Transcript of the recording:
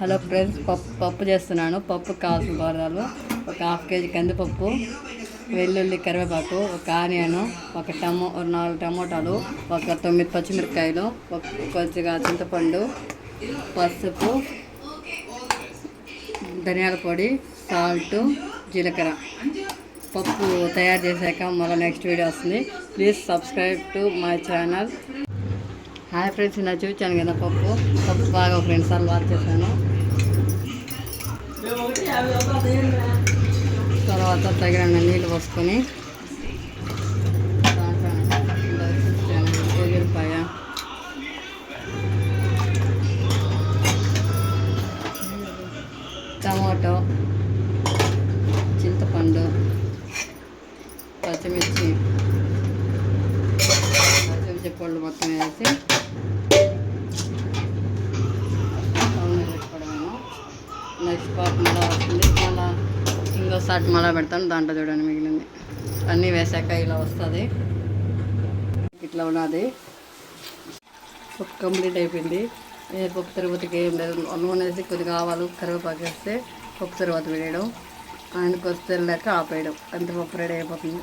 Hello friends, పప్పు చేస్తున్నాను. పప్పుకు కావాల్సిన పదార్థాలు: ఒక హాఫ్ కేజీ కందిపప్పు, వెల్లుల్లి, కరివేపాకు, ఒక ఆనియన్, ఒక 4 టమోటాలు, ఒక 9 పచ్చిమిరపకాయలు, కొద్దిగా చింతపండు, పసుపు, ధనియాల పొడి, సాల్ట్, జీలకర్ర. పప్పు తయారు చేశాక మళ్ళీ నెక్స్ట్ వీడియో వస్తుంది. Please subscribe to my channel. Hi friends, నా చూపించాను కదా పప్పు బాగా ఒక 2 సార్లు వాష్ చేశాను. తర్వాత తగిన నీళ్ళు పోసుకొని ఉల్లిపాయ, టమాటో, చింతపండు, పచ్చిమిర్చి పళ్ళు మొత్తం వేసి పెట్టుకోవడమేమో. నెక్స్ట్ పార్ట్ మళ్ళీ వస్తుంది. మళ్ళీ ఇంకోసారి మళ్ళీ పెడతాను. దాంట్లో చూడండి మిగిలింది అన్నీ వేసాక ఇలా వస్తుంది. ఇట్లా ఉన్నది. పప్పు కంప్లీట్ అయిపోయింది. పప్పు తిరుపతికి ఏం లేదు. నూనె వేసి కొద్దిగా ఆవాలు, కరివేపాకు వేస్తే పప్పు తర్వాత వేయడం, ఆయనకు వస్తే లేక ఆపేయడం. అంతే, పప్పు రెడీ అయిపోతుంది.